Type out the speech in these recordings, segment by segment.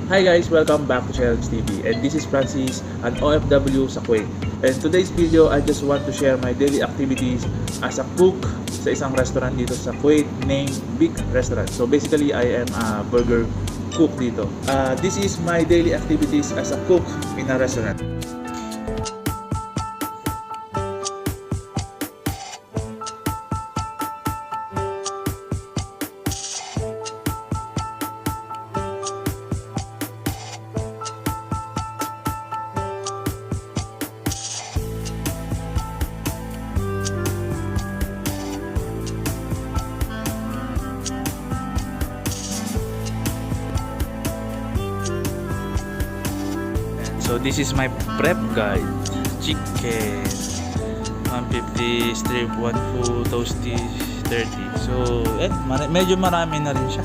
Hi guys, welcome back to SHEIRANZ TV, and this is Francis, an OFW sa Kuwait. And today's video, I just want to share my daily activities as a cook sa isang restaurant dito sa Kuwait named Big Restaurant. So basically, I am a burger cook dito. This is my daily activities as a cook in a restaurant. So this is my prep guide. Chicken 150, strip 1 full, toasty 30. So medyo marami na rin siya.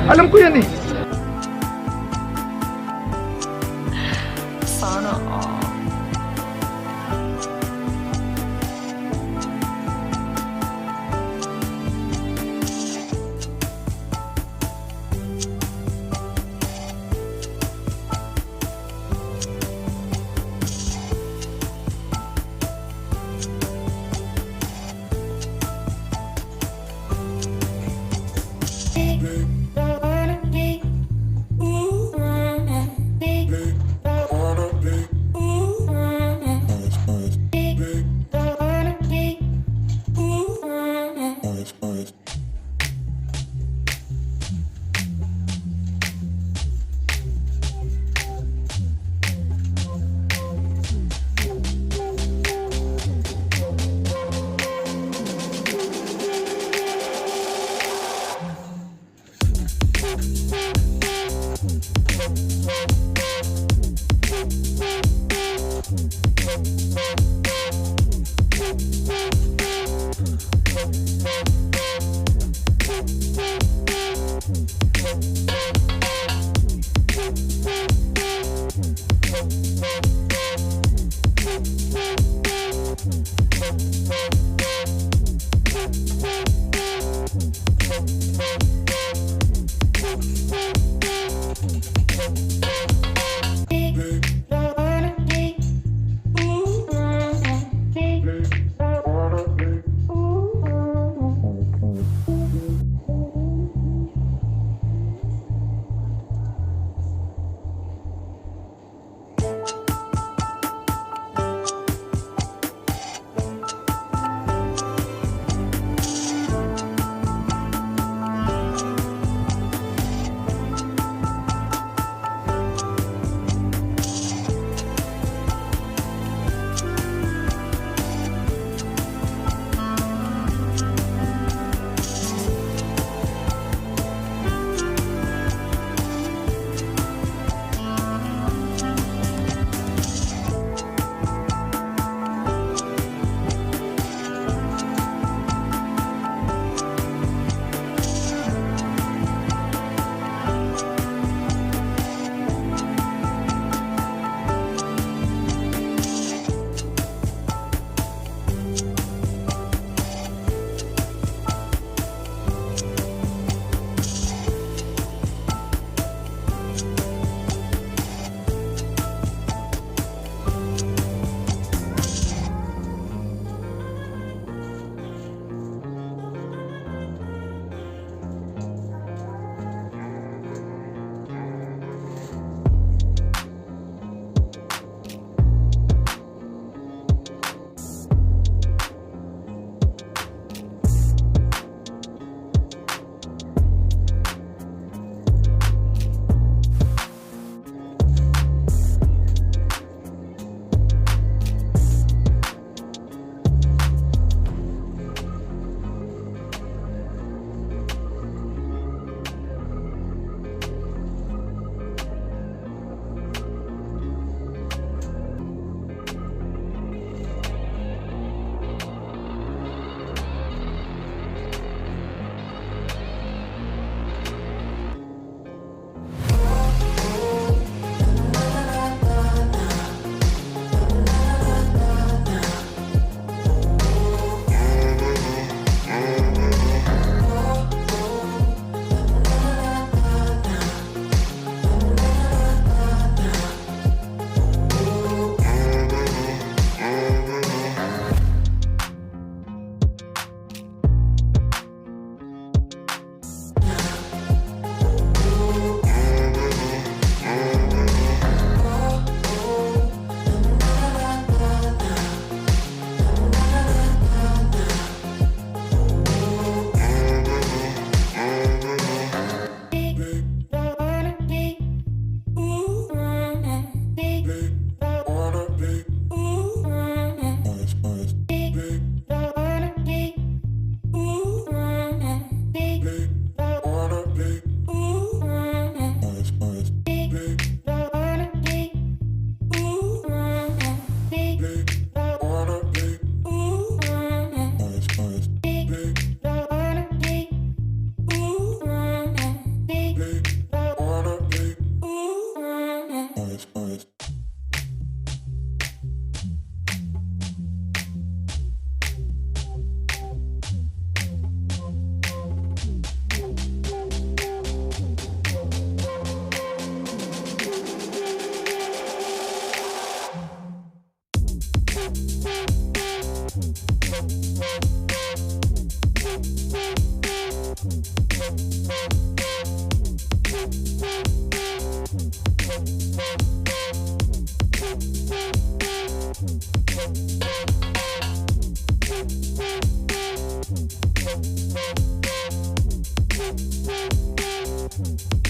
Alam ko yan eh. Sana all.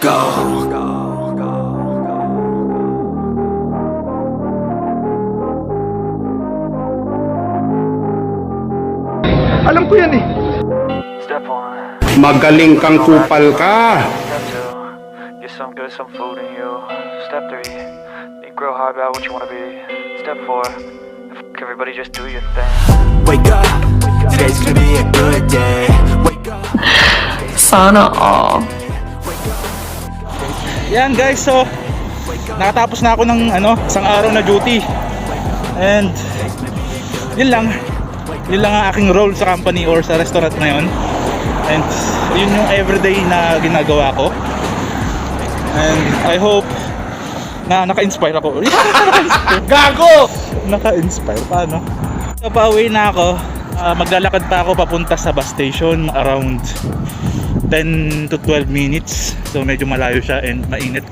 go. Alam ko yan eh. Step one, Magaling kang kupal ka. step two, get some good, some food in you. Step three, think real hard about what you wanna be. Step four, everybody just do your thing. Wake up, today's gonna be a good day. Wake up. Sana all. Yan guys, so nakatapos na ako ng isang araw na duty. And yun lang ang aking role sa company or sa restaurant ngayon. And yun yung everyday na ginagawa ko. And I hope na naka-inspire ako. Gago! Naka-inspire, paano? So pauwi na ako. Maglalakad pa ako papunta sa bus station around 10 to 12 minutes. So medyo malayo siya and mainit,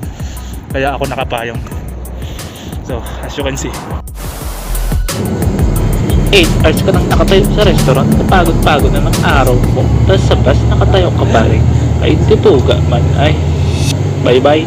kaya ako nakapayong. So as you can see, 8 hours ka nang nakatayo sa restaurant, napagod-pagod na ng araw mo. Tapos sa bus nakatayo ka pa rin. Ay tipuga man ay. Bye bye.